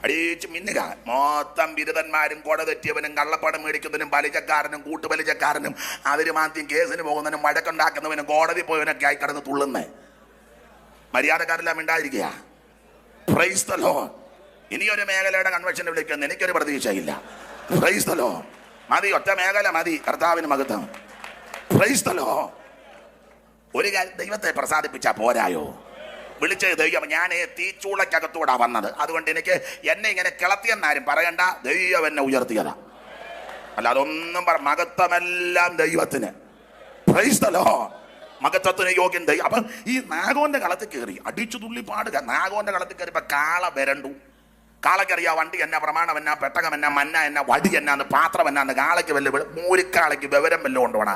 അടിച്ച് മിന്നുക. മൊത്തം ബിരുദന്മാരും കൊട തെറ്റിയവനും കള്ളപ്പണം മേടിക്കുന്നവനും പലിശക്കാരനും കൂട്ടുപലിശക്കാരനും അതിരുമാന്തിയും കേസിന് പോകുന്നവനും വഴക്കുണ്ടാക്കുന്നവനും കോടതി പോയവനൊക്കെ ആയി കിടന്ന് തുള്ളുന്നേ. മര്യാദക്കാരെല്ലാം ഉണ്ടായിരിക്കുക. Price the Lord. ഇനിയൊരു മേഖലയുടെ കൺവെൻഷന് വിളിക്കുന്ന എനിക്കൊരു പ്രതീക്ഷയില്ല. Price the Lord. മതി, ഒറ്റ മേഖല മതി. കർത്താവിന് മഹത്വം. Price the Lord. ഒരു കാര്യം, ദൈവത്തെ പ്രസാദിപ്പിച്ചാ പോരായോ? വിളിച്ചത് ദൈവം. ഞാൻ തീച്ചൂളക്കകത്തൂടാ വന്നത്. അതുകൊണ്ട് എന്നെ ഇങ്ങനെ കിളത്തിയെന്നാരും പറയണ്ട. ദൈവം എന്നെ ഉയർത്തിയതാ. അല്ല, അതൊന്നും മഹത്വമെല്ലാം ദൈവത്തിന്. Praise the Lord. മഹത്വത്തിന് യോഗ്യൻ ദൈവം. അപ്പം ഈ നാഗോന്റെ കളത്തിൽ കയറി അടിച്ചു തുള്ളി പാടുക. നാഗോന്റെ കളത്തിൽ കയറിയപ്പോ കാള വരണ്ടു. കാളക്കറിയാ വണ്ടി എന്നാ, പ്രമാണം എന്നാ, പെട്ടകം എന്നാ, മന്ന എന്നാ, വടി എന്നാന്ന്, പാത്രം എന്നാന്ന്. കാളയ്ക്ക് വല്ല മൂരിക്കാളയ്ക്ക് വിവരം വല്ലതും കൊണ്ടുപോണ.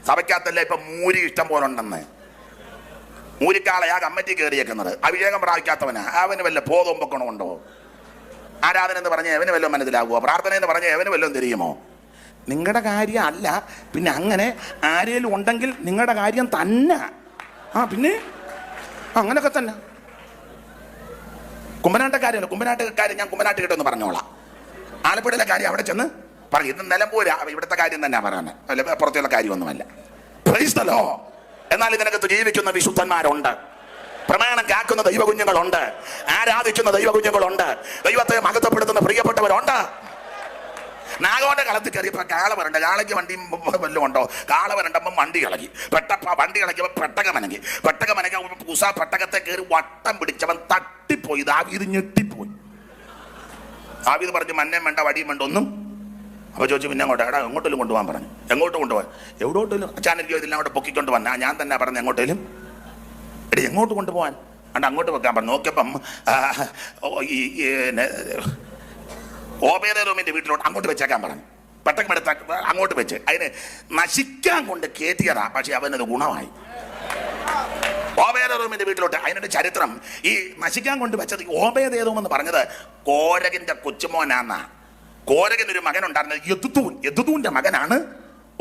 സഭയ്ക്കകത്തല്ലേ ഇപ്പൊ മൂരി ഇഷ്ടം പോലെ ഉണ്ടെന്ന്. മൂരിക്കാളയാ കമ്മിറ്റി കയറിയേക്കുന്നത്. അഭിഷേകം പ്രാപിക്കാത്തവനാ. അവന് വല്ല ബോധവും പൊക്കണമുണ്ടോ? ആരാധന എന്ന് പറഞ്ഞ് അവന് വല്ലതും മനസ്സിലാകുമോ? പ്രാർത്ഥന എന്ന് പറഞ്ഞ് അവന് വല്ലതും തിരിയുമോ? നിങ്ങളുടെ കാര്യം അല്ല. പിന്നെ അങ്ങനെ ആരേലും ഉണ്ടെങ്കിൽ നിങ്ങളുടെ കാര്യം തന്നെ. പിന്നെ അങ്ങനൊക്കെ തന്നെ. കുമ്പനാട്ടക്കാരല്ല, കുമ്പനാട്ടുകാരൻ ഞാൻ കുമ്പനാട്ട് കിട്ടുമെന്ന് പറഞ്ഞോളാം. ആലപ്പുഴയിലെ കാര്യം അവിടെ ചെന്ന് പറയും. ഇത് നിലമ്പൂരാ, ഇവിടുത്തെ കാര്യം തന്നെ പറയാൻ, അല്ല പുറത്തുള്ള കാര്യമൊന്നുമല്ല. Price the Lord. എന്നാൽ ഇതിനകത്ത് ജീവിക്കുന്ന വിശുദ്ധന്മാരുണ്ട്, പ്രമാണം കാക്കുന്ന ദൈവകുഞ്ഞുങ്ങളുണ്ട്, ആരാധിക്കുന്ന ദൈവകുഞ്ഞുങ്ങളുണ്ട്, ദൈവത്തെ മഹത്വപ്പെടുത്തുന്ന പ്രിയപ്പെട്ടവരുണ്ട്. നാഗോന്റെ കളത്തിൽ കയറിയപ്പോ കാള വരണ്ട. കാളയ്ക്ക് വണ്ടിയും വല്ലതും ഉണ്ടോ? കാള വരണ്ടപ്പം വണ്ടി ഇളകി. വണ്ടി ഇളക്കിയപ്പോ പെട്ടകമനങ്ങി. ഉസ പെട്ടകത്തെ കയറി വട്ടം പിടിച്ചവൻ തട്ടിപ്പോയി. ദാവീദ് ഞെട്ടിപ്പോയി. ദാവീദ് പറഞ്ഞു, മന്നേം വേണ്ട, വടിയും വേണ്ട, ഒന്നും. അപ്പൊ ചോദിച്ചു, പിന്നെ അങ്ങോട്ട് എടാ എങ്ങോട്ടെങ്കിലും കൊണ്ടുപോകാൻ പറഞ്ഞു. എങ്ങോട്ട് കൊണ്ടുപോകാൻ? എവിടോട്ടേലും. അച്ഛനെനിക്കോ ഇതിൽ അങ്ങോട്ട് പൊക്കിക്കൊണ്ട് വന്നാ ഞാൻ തന്നെ പറഞ്ഞു എങ്ങോട്ടേലും. എടി എങ്ങോട്ട് കൊണ്ടുപോകാൻ? അണ്ട് അങ്ങോട്ട് വെക്കാൻ പറഞ്ഞു. നോക്കിയപ്പം ഓബേദെദോമിന്റെ വീട്ടിലോട്ട് അങ്ങോട്ട് വെച്ചേക്കാൻ പറഞ്ഞു. പെട്ടെന്ന് എടുത്ത അങ്ങോട്ട് വെച്ച് അതിന് നശിക്കാൻ കൊണ്ട് കയറ്റിയതാ. പക്ഷെ അവനത് ഗുണമായി. ഓബേദെദോമിന്റെ വീട്ടിലോട്ട്. അതിനൊരു ചരിത്രം. ഈ നശിക്കാൻ കൊണ്ട് വെച്ചത് ഓബേദെദോം എന്ന് പറഞ്ഞത് കോരകിന്റെ കൊച്ചുമോനാന്നാ. കോരകനൊരു മകനുണ്ടായിരുന്നത് യെദുഥൂന്റെ മകനാണ്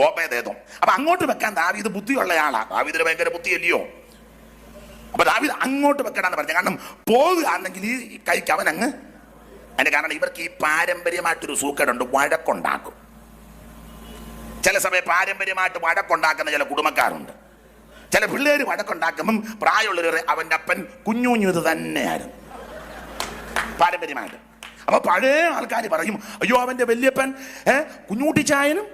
ഓബേദെദോം. അപ്പൊ അങ്ങോട്ട് വെക്കാൻ ദാവീദ് ബുദ്ധിയുള്ള ആളാ. ദാവീദിന് ഭയങ്കര ബുദ്ധിയല്ലയോ? അപ്പൊ ദാവീദ് അങ്ങോട്ട് വെക്കണമെന്ന് പറഞ്ഞു. കാരണം പോകുകയാണെങ്കിൽ ഈ കൈക്ക് അവനങ്ങ്. അതിന്റെ കാരണം ഇവർക്ക് ഈ പാരമ്പര്യമായിട്ടൊരു സൂക്കേടുണ്ട്, വഴക്കുണ്ടാക്കും. ചില സമയം പാരമ്പര്യമായിട്ട് വഴക്കുണ്ടാക്കുന്ന ചില കുടുംബക്കാരുണ്ട്. ചില പിള്ളേര് വഴക്കുണ്ടാക്കുമ്പം പ്രായമുള്ളവർ അവൻ്റെ അപ്പൻ കുഞ്ഞുഞ്ഞത് തന്നെയായിരുന്നു പാരമ്പര്യമായിട്ട്. അപ്പൊ പഴയ ആൾക്കാർ പറയും, അയ്യോ അവന്റെ വല്യപ്പൻ കുഞ്ഞൂട്ടിച്ചായനും.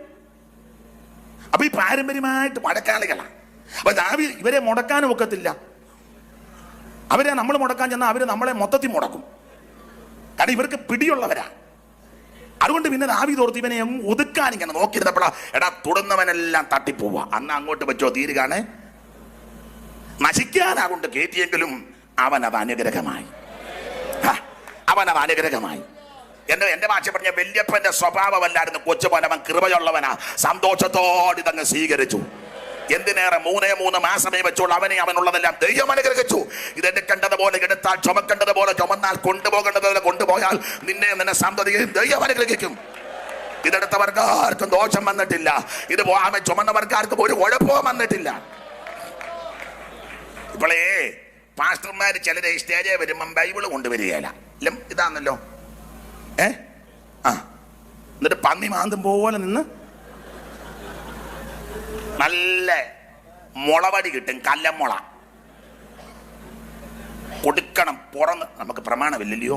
അപ്പൊ ഈ പാരമ്പര്യമായിട്ട് വഴക്കാളികളാണ്. അപ്പൊ ദാവീദ് ഇവരെ മുടക്കാനും ഒക്കത്തില്ല. അവരെ നമ്മൾ മുടക്കാൻ ചെന്നാൽ അവര് നമ്മളെ മൊത്തത്തിൽ മുടക്കും. കാരണം ഇവർക്ക് പിടിയുള്ളവരാ. അതുകൊണ്ട് പിന്നെ ദാവീദ് ഓർത്ത് ഇവനെ ഒതുക്കാൻ ഇങ്ങനെ നോക്കിയിരുന്നപ്പോഴാ, എടാ തൊടുന്നവനെല്ലാം തട്ടിപ്പോവാ. അന്ന് അങ്ങോട്ട് വെച്ചോ തീരുകയാണ്. നശിക്കാനാകൊണ്ട് കയറ്റിയെങ്കിലും അവനത് അനുഗ്രഹമായി. അവനത് അനുഗ്രഹമായി. എന്റെ ഭാഷ പറഞ്ഞ വല്യപ്പന്റെ സ്വഭാവമല്ലായിരുന്നു കൊച്ചുപോലെ. അവൻ കൃപയുള്ളവനാ. സന്തോഷത്തോടെ ഇതങ്ങ് സ്വീകരിച്ചു. എന്തിനേറെ 3 മാസമേ വെച്ചോളൂ. അവനുള്ളതെല്ലാം ദൈവം അനുഗ്രഹിച്ചു. ഇതെടുക്കേണ്ടതുപോലെ എടുത്താൽ, ചുമക്കേണ്ടതുപോലെ ചുമന്നാൽ, കൊണ്ടുപോകേണ്ടതുപോലെ കൊണ്ടുപോയാൽ നിന്നെ സന്തതിയെയും ദൈവം അനുഗ്രഹിക്കും. ഇതെടുത്തവർക്ക് ആർക്കും ദോഷം വന്നിട്ടില്ല. ഇത് പോകാൻ ചുമന്നവർക്കാർക്കും ഒരു കുഴപ്പവും വന്നിട്ടില്ല. ഇപ്പോളേ പാസ്റ്റർമാർ ചിലരെ സ്റ്റേജിൽ വരുമ്പം ബൈബിള് കൊണ്ടുവരികയില്ല. ഇതാണല്ലോ എന്നിട്ട് പന്നി മാന്തും പോലെ നിന്ന് നല്ല മുളവടി കിട്ടും. കല്ലമുള കൊടുക്കണം. പുറന്ന് നമുക്ക് പ്രമാണമില്ലല്ലോ.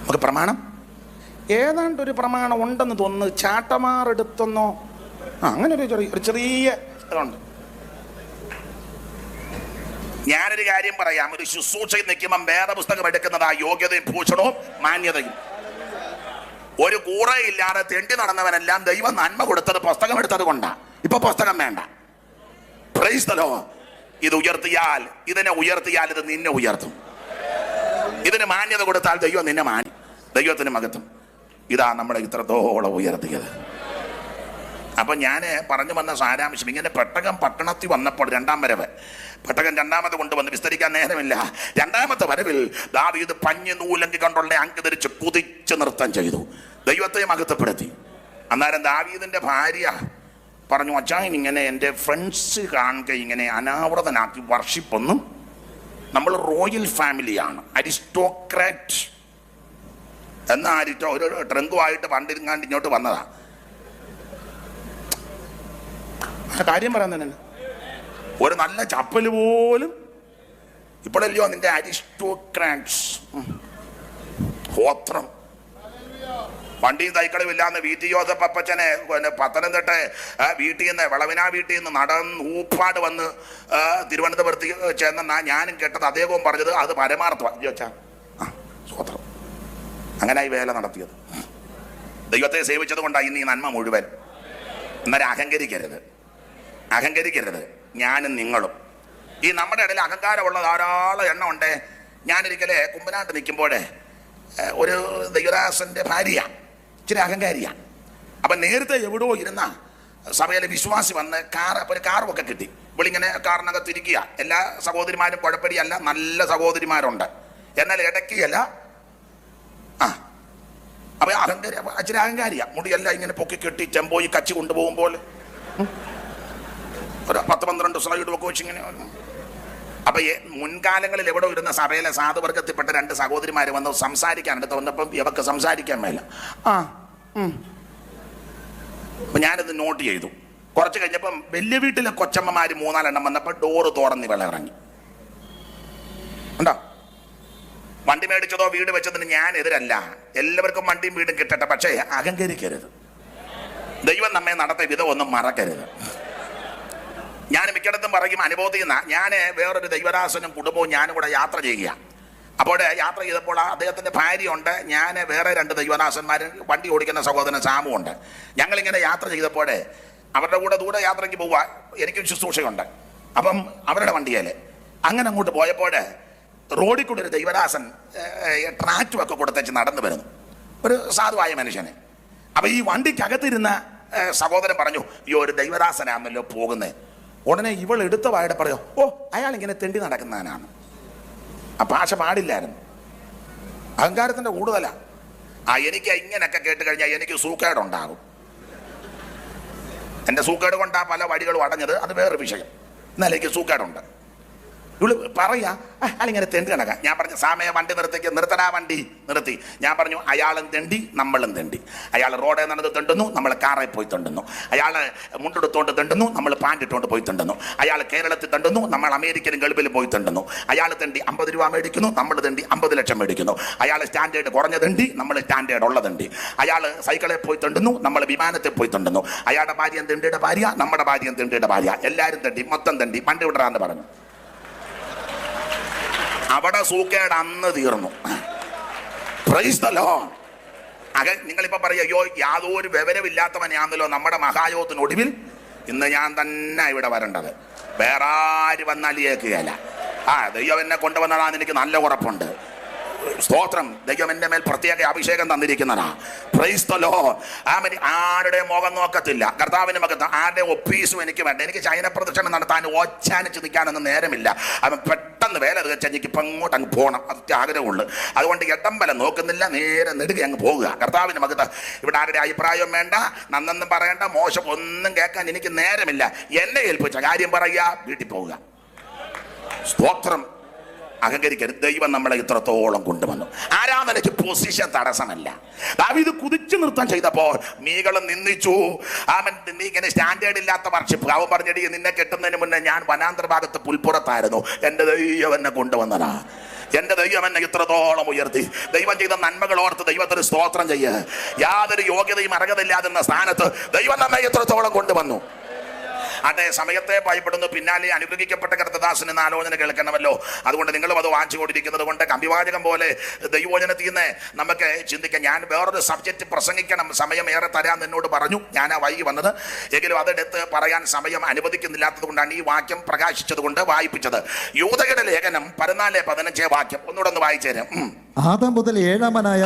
നമുക്ക് പ്രമാണം ഏതാണ്ടൊരു പ്രമാണം ഉണ്ടെന്ന് തോന്നുന്നു. ചാട്ടമാറെടുത്തെന്നോ അങ്ങനെ ഒരു ചെറിയ ഇതുണ്ട്. ഞാനൊരു കാര്യം പറയാം. ഒരു ശുശ്രൂഷയിൽ നിൽക്കുമ്പം വേദപുസ്തകം എടുക്കുന്നതാ യോഗ്യതയും ഭൂഷണവും മാന്യതയും. ഒരു കൂറയില്ലാതെ തെണ്ടി നടന്നവനെല്ലാം ദൈവം നന്മ കൊടുത്തത് പുസ്തകം എടുത്തത് കൊണ്ടാ. ഇപ്പൊ പുസ്തകം വേണ്ട. Price the Lord. ഇതിനെ ഉയർത്തിയാൽ ഇത് നിന്നെ ഉയർത്തും. ഇതിന് മാന്യത കൊടുത്താൽ ദൈവം നിന്നെ മാന്യം. ദൈവത്തിന് മഹത്വം. ഇതാ നമ്മളെ ഇത്രത്തോളം ഉയർത്തിയത്. അപ്പൊ ഞാൻ പറഞ്ഞു വന്ന സാരാംശം ഇങ്ങനെ. പെട്ടകം പട്ടണത്തിൽ വന്നപ്പോൾ രണ്ടാം വരവ്, പെട്ടകം രണ്ടാമത് കൊണ്ടുവന്ന് വിസ്തരിക്കാൻ നേരമില്ല. രണ്ടാമത്തെ വരവിൽ ദാവീദ് പഞ്ഞി നൂലങ്കി കൊണ്ടുള്ള അങ്കി ധരിച്ച് കുതിച്ച് നൃത്തം ചെയ്തു, ദൈവത്തെ മഹത്വപ്പെടുത്തി. അന്നേരം ദാവീദിന്റെ ഭാര്യ പറഞ്ഞു, അച്ഛൻ ഇങ്ങനെ എൻ്റെ ഫ്രണ്ട്സ് കാണുക ഇങ്ങനെ അനാവൃതനാക്കി വർഷിപ്പൊന്നും. നമ്മൾ റോയൽ ഫാമിലിയാണ്, അരിസ്റ്റോക്രാറ്റ് എന്നാരിട്ടോ ഒരു ട്രങ്കുമായിട്ട് പണ്ടിരുങ്ങാണ്ട് ഇങ്ങോട്ട് വന്നതാ. കാര്യം പറയാൻ തന്നെ ഒരു നല്ല ചപ്പല് പോലും ഇപ്പോഴല്ലയോ നിന്റെ അരിസ്റ്റോക്രാറ്റ്സ് ഗോത്രം. വണ്ടിയും സൈക്കിളും ഇല്ലാന്ന് വീട്ടി ജോസഫ് അപ്പച്ചനെ പത്തനംതിട്ട വീട്ടിൽ നിന്ന് വിളവിനാ വീട്ടിൽ നിന്ന് നടന്ന് ഊപ്പാട് വന്ന് തിരുവനന്തപുരത്ത് ചെന്നാ ഞാനും കേട്ടത്. അദ്ദേഹവും പറഞ്ഞത് അത് പരമാർത്ഥം ചോദിച്ചാ സ്വത്രം. അങ്ങനെ ഈ വേല നടത്തിയത് ദൈവത്തെ സേവിച്ചത് കൊണ്ടാണ് ഇന്ന് ഈ നന്മ മുഴുവൻ. എന്നാലും അഹങ്കരിക്കരുത്. ഞാനും നിങ്ങളും ഈ നമ്മുടെ ഇടയിൽ അഹങ്കാരമുള്ള ധാരാളം എണ്ണം ഉണ്ട്. ഞാനൊരിക്കലേ കുമ്പനാട്ട് നിൽക്കുമ്പോഴേ ഒരു ദൈവദാസന്റെ ഭാര്യ ഇച്ചിരി അഹങ്കാരിയാണ്. അപ്പം നേരത്തെ എവിടെയോ ഇരുന്ന സഭയിലെ വിശ്വാസി വന്ന് അപ്പോൾ ഒരു കാറുമൊക്കെ കിട്ടി. ഇവളിങ്ങനെ കാറിനകത്ത് ഇരിക്കുക. എല്ലാ സഹോദരിമാരും കുഴപ്പടിയല്ല, നല്ല സഹോദരിമാരുണ്ട്. എന്നാൽ ഇടയ്ക്കല്ല അപ്പൊ അച്ഛനെ അഹങ്കാരിയാ. മുടിയെല്ലാം ഇങ്ങനെ പൊക്കി കെട്ടി ചെമ്പോയി കച്ചി കൊണ്ടുപോകുമ്പോൾ ഒരു 10-12 സ്ലൈഡ് ഒക്കെ വെച്ച് ഇങ്ങനെ. അപ്പൊ മുൻകാലങ്ങളിൽ എവിടെ ഇരുന്ന സഭയിലെ സാധുവർഗത്തിൽപ്പെട്ട 2 സഹോദരിമാര് വന്ന് സംസാരിക്കാൻ അടുത്ത് വന്നപ്പം ഇവർക്ക് സംസാരിക്കാൻ മേല. അപ്പൊ ഞാനിത് നോട്ട് ചെയ്തു. കുറച്ച് കഴിഞ്ഞപ്പം വലിയ വീട്ടിലെ കൊച്ചമ്മമാര് 3-4 എണ്ണം വന്നപ്പോൾ ഡോറ് തുറന്ന് ഇവളെ ഇറങ്ങി. ഉണ്ടോ? വണ്ടി മേടിച്ചതോ വീട് വെച്ചതിന് ഞാൻ എതിരല്ല. എല്ലാവർക്കും വണ്ടിയും വീടും കിട്ടട്ടെ. പക്ഷേ അഹങ്കരിക്കരുത്. ദൈവം നമ്മെ നടത്തിയ വിധം ഒന്നും മറക്കരുത്. ഞാൻ മിക്കയിടത്തും പറയും അനുഭവത്തിൽ ഞാൻ വേറൊരു ദൈവദാസനും കുടുംബവും ഞാനും കൂടെ യാത്ര ചെയ്യുക. അപ്പോൾ യാത്ര ചെയ്തപ്പോൾ അദ്ദേഹത്തിൻ്റെ ഭാര്യയുണ്ട്, ഞാൻ വേറെ 2 ദൈവദാസന്മാരും വണ്ടി ഓടിക്കുന്ന സഹോദരൻ സാമുണ്ട്. ഞങ്ങളിങ്ങനെ യാത്ര ചെയ്തപ്പോൾ അവരുടെ കൂടെ ദൂരെ യാത്രയ്ക്ക് പോവുക. എനിക്കും ശുശ്രൂഷയുണ്ട്. അപ്പം അവരുടെ വണ്ടിയിൽ അങ്ങനെ അങ്ങോട്ട് പോയപ്പോൾ റോഡിൽ കൂടെ ഒരു ദൈവദാസൻ ട്രാക്റ്റുമൊക്കെ കൊടുത്തേച്ച് നടന്നു വരുന്നു, ഒരു സാധുവായ മനുഷ്യന്. അപ്പം ഈ വണ്ടിക്കകത്തിരുന്ന സഹോദരൻ പറഞ്ഞു, ഈ ഒരു ദൈവദാസനാണല്ലോ പോകുന്നത്. ഉടനെ ഇവൾ എടുത്ത വായുടെ പറയോ, ഓ അയാൾ ഇങ്ങനെ തെണ്ടി നടക്കുന്നവനാണ്. ആ ഭാഷ പാടില്ലായിരുന്നു. അഹങ്കാരത്തിൻ്റെ കൂടുതലാണ്. എനിക്ക് ഇങ്ങനെയൊക്കെ കേട്ട് കഴിഞ്ഞാൽ എനിക്ക് സൂക്കേടുണ്ടാകും. എൻ്റെ സൂക്കേട് കൊണ്ടാ പല വഴികളും അടഞ്ഞത്, അത് വേറൊരു വിഷയം. എന്നാലും എനിക്ക് സൂക്കേടുണ്ട്. ഇവള് പറയാ അയാളിങ്ങനെ തെണ്ടി നടക്കാം. ഞാൻ പറഞ്ഞു, സാമയെ വണ്ടി നിർത്തടാ. വണ്ടി നിർത്തി. ഞാൻ പറഞ്ഞു, അയാളും തെണ്ടി നമ്മളും തെണ്ടി. അയാൾ റോഡിൽ നടന്ന് തെണ്ടുന്നു, നമ്മൾ കാറിൽ പോയി തെണ്ടുന്നു. അയാൾ മുണ്ടെടുത്തോണ്ട് തെണ്ടുന്നു, നമ്മൾ പാൻറ്റിട്ടുകൊണ്ട് പോയി തെണ്ടുന്നു. അയാൾ കേരളത്തിൽ തെണ്ടുന്നു, നമ്മൾ അമേരിക്കയിലും ഗൾഫിലും പോയി തെണ്ടുന്നു. അയാൾ തെണ്ടി 50 രൂപ മേടിക്കുന്നു, നമ്മൾ തെണ്ടി 50 ലക്ഷം മേടിക്കുന്നു. അയാൾ സ്റ്റാൻഡേർഡ് കുറഞ്ഞ തെണ്ടി, നമ്മൾ സ്റ്റാൻഡേർഡ് ഉള്ള തെണ്ടി. അയാൾ സൈക്കിളിൽ പോയി തെണ്ടുന്നു, നമ്മൾ വിമാനത്തിൽ പോയി തെണ്ടുന്നു. അയാളുടെ ഭാര്യയും തെണ്ടിയുടെ ഭാര്യ, നമ്മുടെ ഭാര്യയും തെണ്ടിയുടെ ഭാര്യ. എല്ലാവരും തെണ്ടി, മൊത്തം തെണ്ടി. വണ്ടി വിടറാന്ന് പറഞ്ഞു. അവിടെ സൂക്കേട് അന്ന് തീർന്നു. Price the Lord. നിങ്ങളിപ്പോ പറയാ, അയ്യോ യാതൊരു വിവരമില്ലാത്തവനെയാണല്ലോ നമ്മുടെ മഹായോഗത്തിനൊടുവിൽ ഇന്ന് ഞാൻ തന്നെ ഇവിടെ വരേണ്ടത്, വേറെ ആര് വന്നാൽ കേൾക്കുകയല്ല. ദൈവം എന്നെ കൊണ്ടുവന്നതാന്ന് എനിക്ക് നല്ല ഉറപ്പുണ്ട്. സ്തോത്രം. ദൈവം എൻ്റെ മേൽ പ്രത്യേക അഭിഷേകം തന്നിരിക്കുന്നതാ. Price the Lord. ആരുടെ മുഖം നോക്കത്തില്ല, കർത്താവിന്റെ മുഖത്ത് ആരുടെ ഒപ്പീസും എനിക്ക് വേണ്ട. എനിക്ക് ചൈന പ്രദക്ഷിണം നടത്താൻ ഓച്ചാനിച്ച് നിൽക്കാനൊന്നും നേരമില്ല. അവൻ പെട്ടെന്ന് വേല തീർച്ച എനിക്ക് ഇപ്പം അങ്ങോട്ട് അങ്ങ് പോകണം, അത് ആഗ്രഹമുള്ളൂ. അതുകൊണ്ട് എട്ടമ്പലം നോക്കുന്നില്ല, നേരെ നെടുകെ അങ്ങ് പോകുക. കർത്താവിന്റെ മുഖത്ത് ഇവിടെ ആരുടെ അഭിപ്രായം വേണ്ട, നന്നെന്നും പറയേണ്ട, മോശം ഒന്നും കേൾക്കാൻ എനിക്ക് നേരമില്ല. എന്നെ ഏൽപ്പിച്ച കാര്യം പറയുക, വീട്ടിൽ പോവുക. സ്തോത്രം. അഹങ്കരിക്കരുത്. ദൈവം നമ്മളെ ഇത്രത്തോളം കൊണ്ടുവന്നു. ആരാധനയ്ക്ക് പൊസിഷൻ തടസ്സമല്ല. ദാവീദ് കുതിച്ചു നൃത്തം ചെയ്തപ്പോൾ മീകളും നിന്ദിച്ചു. നീ ഇങ്ങനെ സ്റ്റാൻഡേർഡ് ഇല്ലാത്ത വർഷിപ്പ്. അവൻ പറഞ്ഞടി, നിന്നെ കെട്ടുന്നതിന് മുന്നേ ഞാൻ വനാന്തര ഭാഗത്ത് പുൽപ്പുറത്തായിരുന്നു. എൻ്റെ ദൈവം എന്നെ കൊണ്ടുവന്നതാ. എൻ്റെ ദൈവം എന്നെ ഇത്രത്തോളം ഉയർത്തി. ദൈവം ചെയ്ത നന്മകൾ ഓർത്ത് ദൈവത്തിന് സ്തോത്രം ചെയ്യുക. യാതൊരു യോഗ്യതയും അർഹതയില്ലാതെന്ന സ്ഥാനത്ത് ദൈവം നമ്മെ ഇത്രത്തോളം കൊണ്ടുവന്നു. അതേ സമയത്തെ ഭയപ്പെടുന്നു, പിന്നാലെ അനുഗ്രഹിക്കപ്പെട്ട കർത്തദാസൻ എന്ന ആലോചന കേൾക്കണമല്ലോ. അതുകൊണ്ട് നിങ്ങളും അത് വാങ്ങിച്ചുകൊണ്ടിരിക്കുന്നത് കൊണ്ട് കമ്പിവാചകം പോലെ ദൈവവചനത്തിൽ നിന്ന് നമുക്ക് ചിന്തിക്കാം. ഞാൻ വേറൊരു സബ്ജക്റ്റ് പ്രസംഗിക്കണം, സമയം ഏറെ തരാൻ എന്നോട് പറഞ്ഞു. ഞാൻ വൈകി വന്നത്, എങ്കിലും അതെടുത്ത് പറയാൻ സമയം അനുവദിക്കുന്നില്ലാത്തത് കൊണ്ടാണ് ഈ വാക്യം പ്രകാശിച്ചത് കൊണ്ട് വായിപ്പിച്ചത്. യൂദയുടെ ലേഖനം 14:15 വാക്യം ഒന്നുകൂടെ ഒന്ന് വായിച്ചു തരാം. ആദാം മുതൽ ഏഴാമനായ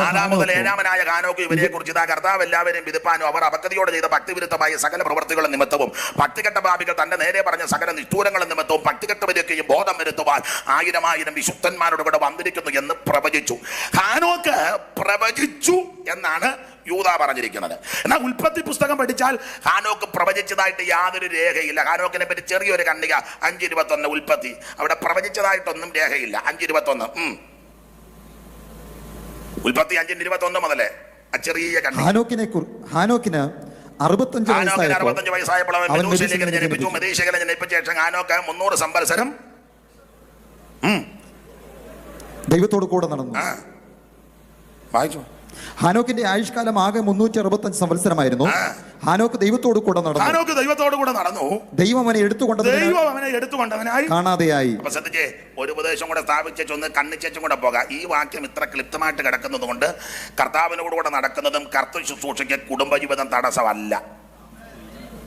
ഹാനോക്ക് ഇവരെ കുറിച്ച് ഇതാ കർത്താവ് എല്ലാവരെയും വിധിപ്പാനും അവർ അപക്വതയോടെ ചെയ്ത ഭക്തിവിരുദ്ധമായ സകല പ്രവർത്തികളും നിമിത്തവും ഭക്തികെട്ട ഭാവികൾ തന്റെ നേരെ പറഞ്ഞ സകല നിഷ്ഠൂരങ്ങളും നിമിത്തവും ഭക്തികെട്ടവരൊക്കെയും ബോധം വരുത്തുവാൻ 1000 വിശുദ്ധന്മാരോട് കൂടെ വന്നിരിക്കുന്നു എന്ന് പ്രവചിച്ചു. ഹാനോക്ക് പ്രവചിച്ചു എന്നാണ് യൂദ പറഞ്ഞിരിക്കുന്നത്. എന്നാൽ ഉൽപ്പത്തി പുസ്തകം പഠിച്ചാൽ ഹാനോക്ക് പ്രവചിച്ചതായിട്ട് യാതൊരു രേഖയില്ല. ഹാനോക്കിനെ പറ്റി ചെറിയൊരു ഖണ്ഡിക 5:21 ഉൽപ്പത്തി, അവിടെ പ്രവചിച്ചതായിട്ടൊന്നും രേഖയില്ല. 5:21 ഉൽപ്പത്തി 5:21 മുതലേ ആ ചെറിയ കണ്ണി. ഹാനോക്കിന് 65 വയസ്സായപ്പോൾ അവൻ മെതൂശലയെ ജനിപ്പിച്ചു. മെതൂശലയെ ജനിപ്പിച്ച ശേഷം ഹാനോക്ക് 300 സംവത്സരം ദൈവത്തോട് കൂടെ നടന്നു. വായിച്ചു. ഹാനോക്കിന്റെ ആയുഷ്കാലം ആകെ 365 സംവത്സരമായിരുന്നു. ഹാനോക്ക് ദൈവത്തോട് കൂടെ നടന്നു. ദൈവം അവനെ എടുത്തുകൊണ്ടവനായി കാണാതെയായി. അപ്പൊ ശ്രദ്ധിച്ചേ, ഒരു ഉപദേശം കൂടെ സ്ഥാപിച്ചൊന്ന് കണ്ണിച്ചും കൂടെ പോകാം. ഈ വാക്യം ഇത്ര ക്ലിപ്തമായിട്ട് കിടക്കുന്നത് കൊണ്ട് കർത്താവിനോടുകൂടെ നടക്കുന്നതും കർത്തൃ ശുശ്രൂഷയ്ക്ക് കുടുംബജീവിതം തടസ്സമല്ല.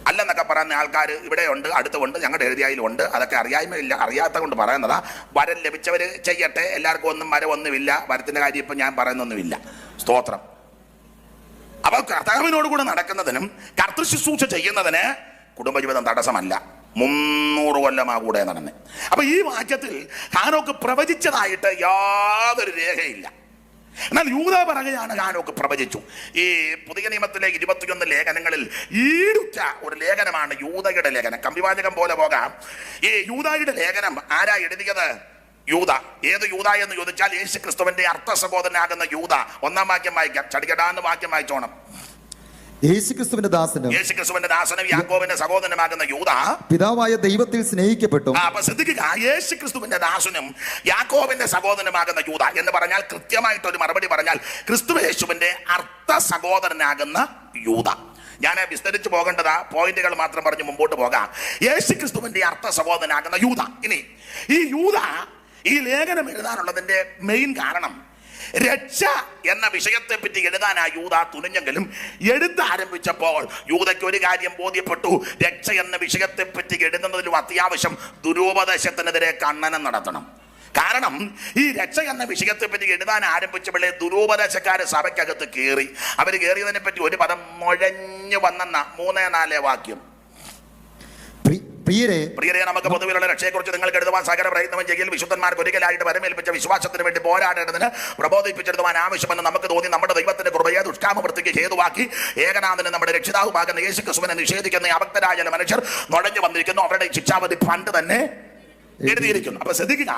അല്ലെന്നൊക്കെ പറയുന്ന ആൾക്കാർ ഇവിടെ ഉണ്ട്, അടുത്തുണ്ട്, ഞങ്ങളുടെ എഴുതിയായാലും ഉണ്ട്. അതൊക്കെ അറിയായ്മയില്ല, അറിയാത്ത കൊണ്ട് പറയുന്നതാ. വരം ലഭിച്ചവർ ചെയ്യട്ടെ, എല്ലാവർക്കും ഒന്നും വരമൊന്നുമില്ല. വരത്തിന്റെ കാര്യം ഇപ്പം ഞാൻ പറയുന്നൊന്നുമില്ല. സ്തോത്രം. അപ്പൊ കർത്താവിനോട് കൂടെ നടക്കുന്നതിനും കർത്തൃ ശുശ്രൂഷ ചെയ്യുന്നതിന് കുടുംബജീവിതം തടസ്സമല്ല. 300 കൊല്ലമാ കൂടെ നടന്ന്. അപ്പൊ ഈ വാക്യത്തിൽ ഹാനോക്ക് പ്രവചിച്ചതായിട്ട് യാതൊരു രേഖയില്ല. എന്നാൽ യൂദാ പറയുകയാണ് ഹാനോക്ക് പ്രവചിച്ചു. ഈ പുതിയ നിയമത്തിലെ 21 ലേഖനങ്ങളിൽ ഈടുറ്റ ഒരു ലേഖനമാണ് യൂദയുടെ ലേഖനം. കമ്പിവാചകം പോലെ പോകാം. ഈ യൂദായുടെ ലേഖനം ആരാ എഴുതിയത്? യൂദ. ഏത് യൂദ എന്ന് ചോദിച്ചാൽ യേശു ക്രിസ്തുവിന്റെ അർത്ഥ സഹോദരനാകുന്ന യൂദ. 1-ാം വാക്യം വായിക്കാം. ചടികടാന്ന് വാക്യം വായിച്ചോണം. യേശുക്രിസ്തുവിന്റെ ദാസനും യാക്കോബിന്റെ സഹോദരനാകുന്ന യൂദ പിതാവായ ദൈവത്തിൽ സ്നേഹിക്കപ്പെട്ടു. അപ്പൊ ശ്രദ്ധിക്കുക, യേശു ക്രിസ്തുവിന്റെ ദാസനും യാക്കോബിന്റെ സഹോദരനാകുന്ന യൂദ എന്ന് പറഞ്ഞാൽ കൃത്യമായിട്ട് ഒരു മറുപടി പറഞ്ഞാൽ ക്രിസ്തു യേശുവിന്റെ അർത്ഥ സഹോദരനാകുന്ന യൂദ. ഞാൻ വിസ്തരിച്ചു പോകേണ്ടതാ, പോയിന്റുകൾ മാത്രം പറഞ്ഞ് മുമ്പോട്ട് പോകാം. യേശു ക്രിസ്തുവിന്റെ അർത്ഥ സഹോദരനാകുന്ന യൂദ. ഇനി ഈ യൂദ ഈ ലേഖനം എഴുതാനുള്ളതിന്റെ മെയിൻ കാരണം രക്ഷ എന്ന വിഷയത്തെ പറ്റി എഴുതാൻ ആ യൂദ തുനിഞ്ഞെങ്കിലും എഴുത്ത് ആരംഭിച്ചപ്പോൾ യൂദയ്ക്ക് ഒരു കാര്യം ബോധ്യപ്പെട്ടു. രക്ഷ എന്ന വിഷയത്തെ പറ്റി എഴുതുന്നതിലും അത്യാവശ്യം ദുരുപദേശത്തിനെതിരെ ഖണ്ഡനം നടത്തണം. കാരണം ഈ രക്ഷ എന്ന വിഷയത്തെ പറ്റി എഴുതാൻ ആരംഭിച്ചപ്പോഴേ ദുരുപദേശക്കാര് സഭയ്ക്കകത്ത് കയറി. അവർ കയറിയതിനെ പറ്റി ഒരു പദം മുഴഞ്ഞു വന്നെന്ന 3-4 വാക്യം. പ്രിയരെ, നമുക്ക് പൊതുവിലുള്ള രക്ഷയെക്കുറിച്ച് നിങ്ങൾക്ക് എഴുതുവാൻ സകല പ്രയത്നം ചെയ്യൽ വിശുദ്ധന്മാർക്ക് ഒരിക്കലായിട്ട് വരമേൽപ്പിച്ച വിശ്വാസത്തിന് വേണ്ടി പോരാടേണ്ടതിന് പ്രബോധിപ്പിച്ചെടുത്തുവാൻ ആവശ്യമെന്ന് നമുക്ക് തോന്നി. നമ്മുടെ ദൈവത്തിന്റെ കൃപയെ ദുഷ്കാമവൃത്തിക്ക് ഹേതുവാക്കി ഏകനാഥന് നമ്മുടെ രക്ഷിതാവുമാകുന്ന യേശു ക്രിസ്തുവിനെ നിഷേധിക്കുന്ന അഭക്തരായ ചില മനുഷ്യർ നുഴഞ്ഞു വന്നിരിക്കുന്നു. അവരുടെ ശിക്ഷാവിധി പണ്ട് തന്നെ എഴുതിയിരിക്കുന്നു. അപ്പൊ ശ്രദ്ധിക്കുക,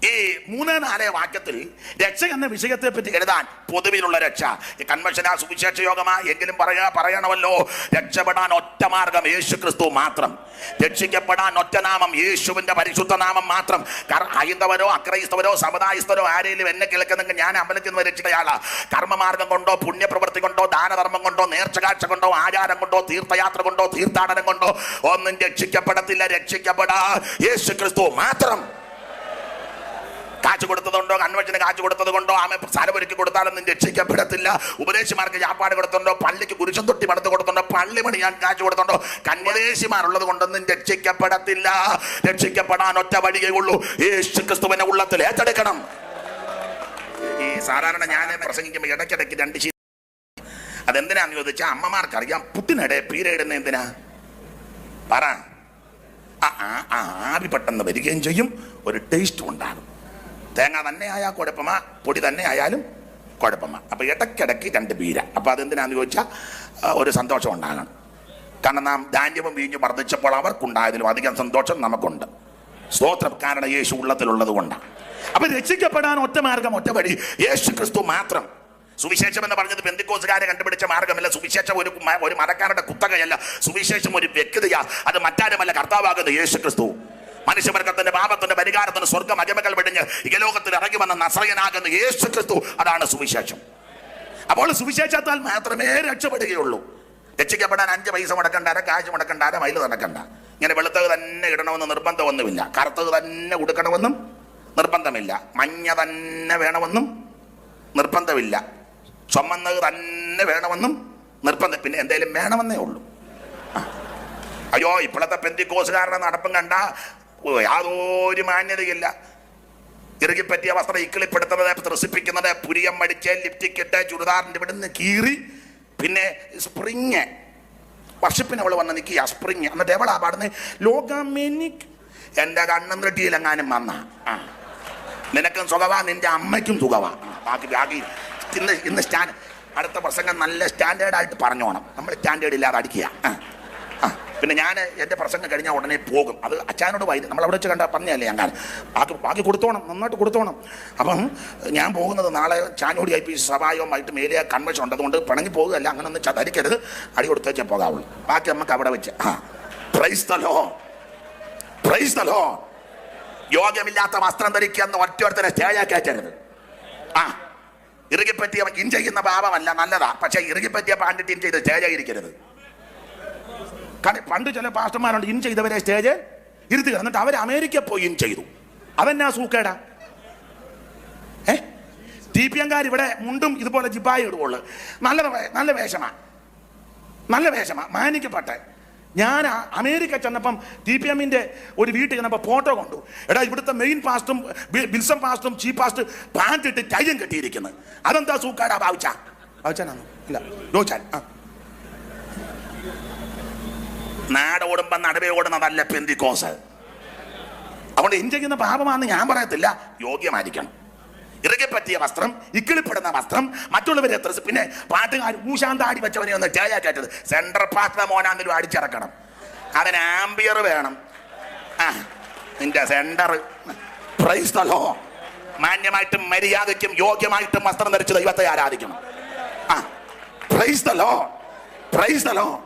ഈ 3-4 വാക്യത്തിൽ രക്ഷ എന്ന വിഷയത്തെ പറ്റി എഴുതാൻ പൊതുവിലുള്ള രക്ഷ കൺവെൻഷനാ സുവിശേഷ യോഗമാ എങ്കിലും പറയണമല്ലോ. രക്ഷപ്പെടാൻ ഒറ്റ മാർഗം യേശു ക്രിസ്തു മാത്രം. രക്ഷിക്കപ്പെടാൻ ഒറ്റ നാമം, യേശുവിന്റെ പരിശുദ്ധ നാമം മാത്രം. ഹൈന്ദവരോ അക്രൈസ്തവരോ സമുദായസ്ഥരോ ആരെങ്കിലും എന്നെ കേൾക്കുന്നെങ്കിൽ ഞാൻ അമ്പലത്തിൽ നിന്ന് രക്ഷിക്കയാളാ. കർമ്മമാർഗം കൊണ്ടോ പുണ്യപ്രവൃത്തി കൊണ്ടോ ദാനധർമ്മം കൊണ്ടോ നേർച്ചകാഴ്ച കൊണ്ടോ ആചാരം കൊണ്ടോ തീർത്ഥയാത്ര കൊണ്ടോ തീർത്ഥാടനം കൊണ്ടോ ഒന്നും രക്ഷിക്കപ്പെടത്തില്ല. രക്ഷിക്കപ്പെടാ യേശു ക്രിസ്തു മാത്രം. കാശ് കൊടുത്തതുകൊണ്ടോ കൺവെൻഷന് കാശ് കൊടുത്തത് കൊണ്ടോ ആമെ സ്ഥലമൊരുക്കി കൊടുത്താലൊന്നും രക്ഷിക്കപ്പെടത്തില്ല. ഉപദേശിമാർക്ക് ചാപ്പാട് കൊടുത്തുണ്ടോ, പള്ളിക്ക് കുരിശം തൊട്ടി പണിത് കൊടുത്തുണ്ടോ, പള്ളി പണിയാൻ കാശ് കൊടുത്തുണ്ടോ, കന്യദേശിമാരുള്ളത് കൊണ്ടൊന്നും രക്ഷിക്കപ്പെടത്തില്ല. രക്ഷിക്കപ്പെടാൻ ഒറ്റ വഴിയേ ഉള്ളൂ. യേശു ക്രിസ്തുവിനെ ഉള്ളത്തിൽ ഏറ്റെടുക്കണം. ഈ സാധാരണ ഞാൻ പ്രസംഗിക്കുമ്പോൾ ഇടയ്ക്കിടയ്ക്ക് 2 അതെന്തിനാന്ന് ചോദിച്ചാൽ അമ്മമാർക്കറിയാം. പുട്ടിനിടെ പീരയിടുന്ന എന്തിനാ പറ. ആവി പെട്ടെന്ന് വരികയും ചെയ്യും, ഒരു ടേസ്റ്റും ഉണ്ടാകും. തേങ്ങ തന്നെ ആയാൽ കുഴപ്പമാ, പൊടി തന്നെ ആയാലും കുഴപ്പമാ. അപ്പൊ ഇടയ്ക്കിടയ്ക്ക് 2 പീര. അപ്പൊ അതെന്തിനാന്ന് ചോദിച്ചാൽ ഒരു സന്തോഷം ഉണ്ടാകണം. കാരണം നാം ധാന്യവും വീഞ്ഞും വർദ്ധിച്ചപ്പോൾ അവർക്കുണ്ടായതിലും അധികം സന്തോഷം നമുക്കുണ്ട്. സ്തോത്രം. കാരണം യേശു ഉള്ളത്തിലുള്ളത് കൊണ്ടാണ്. അപ്പൊ രക്ഷിക്കപ്പെടാൻ ഒറ്റ മാർഗം, ഒറ്റ വഴി യേശു ക്രിസ്തു മാത്രം. സുവിശേഷം എന്ന് പറഞ്ഞത് പെന്തിക്കോസുകാരെ കണ്ടുപിടിച്ച മാർഗമല്ല. സുവിശേഷം ഒരു മതക്കാരുടെ കുത്തകയല്ല. സുവിശേഷം ഒരു വ്യക്തിയാ. അത് മറ്റാരുമല്ല, കർത്താവാകുന്ന യേശു ക്രിസ്തു. മനുഷ്യവർഗത്തിന്റെ പാപത്തിന്റെ പരിഹാരത്തിന് സ്വർഗ മഹിമകൾ വെടിഞ്ഞ് ഇഹലോകത്തിൽ ഇറങ്ങി വന്ന നസ്രയനാകുന്ന യേശു ക്രിസ്തു. അതാണ് സുവിശേഷം. അപ്പോൾ സുവിശേഷത്താൽ മാത്രമേ രക്ഷപ്പെടുകയുള്ളൂ. രക്ഷിക്കപ്പെടാൻ 5 പൈസ മുടക്കണ്ട, കാശ് മുടക്കണ്ട, മൈല് നടക്കണ്ട. ഇങ്ങനെ വെളുത്തത് തന്നെ ഇടണമെന്ന് നിർബന്ധമൊന്നുമില്ല. കറുത്തത് തന്നെ ഉടുക്കണമെന്നും നിർബന്ധമില്ല. മഞ്ഞ തന്നെ വേണമെന്നും നിർബന്ധമില്ല. ചുമന്നത് തന്നെ വേണമെന്നും നിർബന്ധം. പിന്നെ എന്തെങ്കിലും വേണമെന്നേ ഉള്ളൂ. അയ്യോ, ഇപ്പോഴത്തെ പെന്തിക്കോസുകാരുടെ നടപ്പും കണ്ട യാതൊരു മാന്യതയില്ല. ഇറുകിപ്പറ്റിയ വസ്ത്രം ഇക്കിളിപ്പെടുത്തുന്നത്, ത്രസിപ്പിക്കുന്നത്, പുരിയം മടിച്ച് ലിപ്റ്റിക്കിട്ട് ചുരിദാറിൻ്റെ ഇവിടുന്ന് കീറി. പിന്നെ സ്പ്രിങ് വർഷിപ്പിന് അവൾ വന്ന് നിൽക്കുക. സ്പ്രിങ് എന്നിട്ട് എവളാ പാടുന്നത്? ലോകമെനിക്ക് എൻ്റെ കണ്ണും തൊട്ടിയിലെങ്ങാനും വന്ന നിനക്കും സുഖവാ, നിന്റെ അമ്മയ്ക്കും സുഖവാ. ബാക്കി ഇന്ന് അടുത്ത പ്രസംഗം നല്ല സ്റ്റാൻഡേർഡായിട്ട് പറഞ്ഞോണം. നമ്മൾ സ്റ്റാൻഡേർഡ് ഇല്ലാതെ അടിക്കുക. പിന്നെ ഞാൻ എൻ്റെ പ്രസംഗം കഴിഞ്ഞാൽ ഉടനെ പോകും. അത് അച്ഛനോട് നമ്മളവിടെ വെച്ച് കണ്ട പറഞ്ഞല്ലേ ഞാൻ ബാക്കി കൊടുത്തോണം, നന്നായിട്ട് കൊടുത്തോണം. അപ്പം ഞാൻ പോകുന്നത് നാളെ ചാനോടി IP സഭായവുമായിട്ട് മേലിയ കൺവെൻഷൻ ഉണ്ട്. അതുകൊണ്ട് പിണങ്ങി പോകുകയല്ല, അങ്ങനെ ഒന്ന് ചതരിക്കരുത്, അടി കൊടുത്തേച്ചേ പോകാവുള്ളൂ. ബാക്കി നമുക്ക് അവിടെ വെച്ച് praise the Lord, praise the Lord. യോഗ്യമില്ലാത്ത വസ്ത്രം ധരിക്കുന്ന ഒറ്റൊരുത്തനെ സ്റ്റേജാക്കി അയച്ചരുത്. ഇറുകിപ്പറ്റിയ ഇൻ ചെയ്യുന്ന പാപമല്ല, നല്ലതാ. പക്ഷെ ഇറുകിപ്പറ്റിയ പാണ്ടിട്ട് ഇൻ ചെയ്ത് സ്റ്റേജായിരിക്കരുത്. കാരണം പണ്ട് ചില പാസ്റ്റർമാരുണ്ട് ഇൻ ചെയ്തവരെ സ്റ്റേജ് ഇരുത്തുക, എന്നിട്ട് അവർ അമേരിക്ക പോയി ഇൻ ചെയ്തു. അതെന്നാ സൂക്കേടാ? TPM-കാർ ഇവിടെ മുണ്ടും ഇതുപോലെ ജിബായി ഇടുവുള്ളു. നല്ല വേഷമാ, നല്ല വേഷമാ, മാനിക്കപ്പെട്ടെ. ഞാൻ അമേരിക്ക ചെന്നപ്പം TPM-ന്റെ ഒരു വീട്ടിൽ ചെന്നപ്പോൾ ഫോട്ടോ കൊണ്ടു. എടാ, ഇവിടുത്തെ മെയിൻ പാസ്റ്ററും വിൽസം പാസ്റ്ററും ചീഫ് പാസ്റ്റർ പാൻറ് ഇട്ട് ടൈയും കെട്ടിയിരിക്കുന്നത്. അതെന്താ സൂക്കാടാ? ബാവിച്ചാനാണോ? ഇല്ല, ജോച്ചാൻ. നാടോടുമ്പോ നടുവേ ഓടുന്നതല്ല പെന്തിക്കോസ്. അതുകൊണ്ട് ഇൻ ചെയ്യുന്ന പാപമാണെന്ന് ഞാൻ പറയത്തില്ല, യോഗ്യമായിരിക്കണം. ഇറുകെ പറ്റിയ വസ്ത്രം, ഇക്കിളിപ്പെടുന്ന വസ്ത്രം, മറ്റുള്ളവരെ പിന്നെ പാട്ടുകാർ ഊശാന്താടി വെച്ചവനെ ഒന്ന് ചേയാക്കറ്റത്. സെൻട്രൽ പാസ്റ്റിലെ മോനാണെങ്കിലും അടിച്ചിറക്കണം. അതിന് ആംബിയർ വേണം. നിന്റെ സെന്റർ. Praise the Lord. മാന്യമായിട്ടും മര്യാദയ്ക്കും യോഗ്യമായിട്ടും വസ്ത്രം ധരിച്ച് ദൈവത്തെ ആരാധിക്കണം. Praise the Lord, praise the Lord.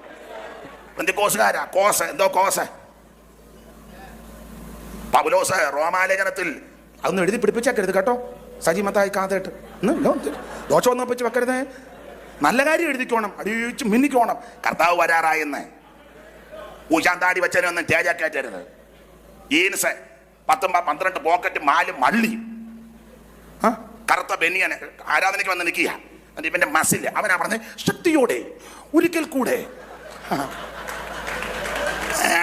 പെന്തിക്കോസുകാരാ കോസ്, എന്തോ കോസ്. പൗലോസ് റോമാലേഖനത്തിൽ അതൊന്നും എഴുതി പിടിപ്പിച്ചേക്കരുത് കേട്ടോ. സജീമത്തായി കാതേട്ട് ദോഷമൊന്നും ഒപ്പിച്ച് വെക്കരുത്. നല്ല കാര്യം എഴുതിക്കോണം, അടിച്ച് മിന്നിക്കോണം. കർത്താവ് വരാറായെന്ന് ഊശാന്താടി വെച്ചതിനെ ഒന്നും തേജാക്കരുത്. ജീൻസ് 12 പോക്കറ്റ്, 4 മള്ളി, കറുത്ത ബനിയന് ആരാധനയ്ക്ക് വന്ന് നിൽക്കുക. ഇവന്റെ മസിൽ അവനാ പറഞ്ഞ ശക്തിയോടെ ഒരിക്കൽ കൂടെ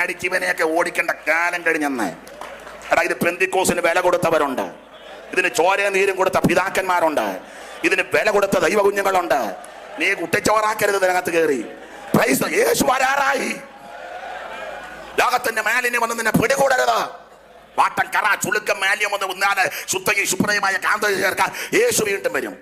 അടിച്ചിവനെയൊക്കെ ഓടിക്കേണ്ട കാലം കഴിഞ്ഞെന്ന്. എടാ, ഇത് പെന്തിക്കോസിന് വില കൊടുത്തവരുണ്ട്, ഇതിന് ചോരയും നീരും കൊടുത്ത പിതാക്കന്മാരുണ്ട്, ഇതിന് വില കൊടുത്ത ദൈവ കുഞ്ഞുങ്ങളുണ്ട്. നീ കുട്ടിച്ചോറാക്കരുത് ഇതിനകത്ത് കയറി. പ്രൈസ്, യേശു വരാറായി. ലോകത്തിന്റെ മാലിന്യം വന്ന് നിന്നെ പിടികൂടരുത്. വാട്ടം, കറ, ചുളുക്കം, മാലിന്യം ഒന്ന് ഉന്നാല് ശുദ്ധയും ശുഭ്രയുമായ കാന്ത ചേർക്കാൻ യേശു വീണ്ടും വരും.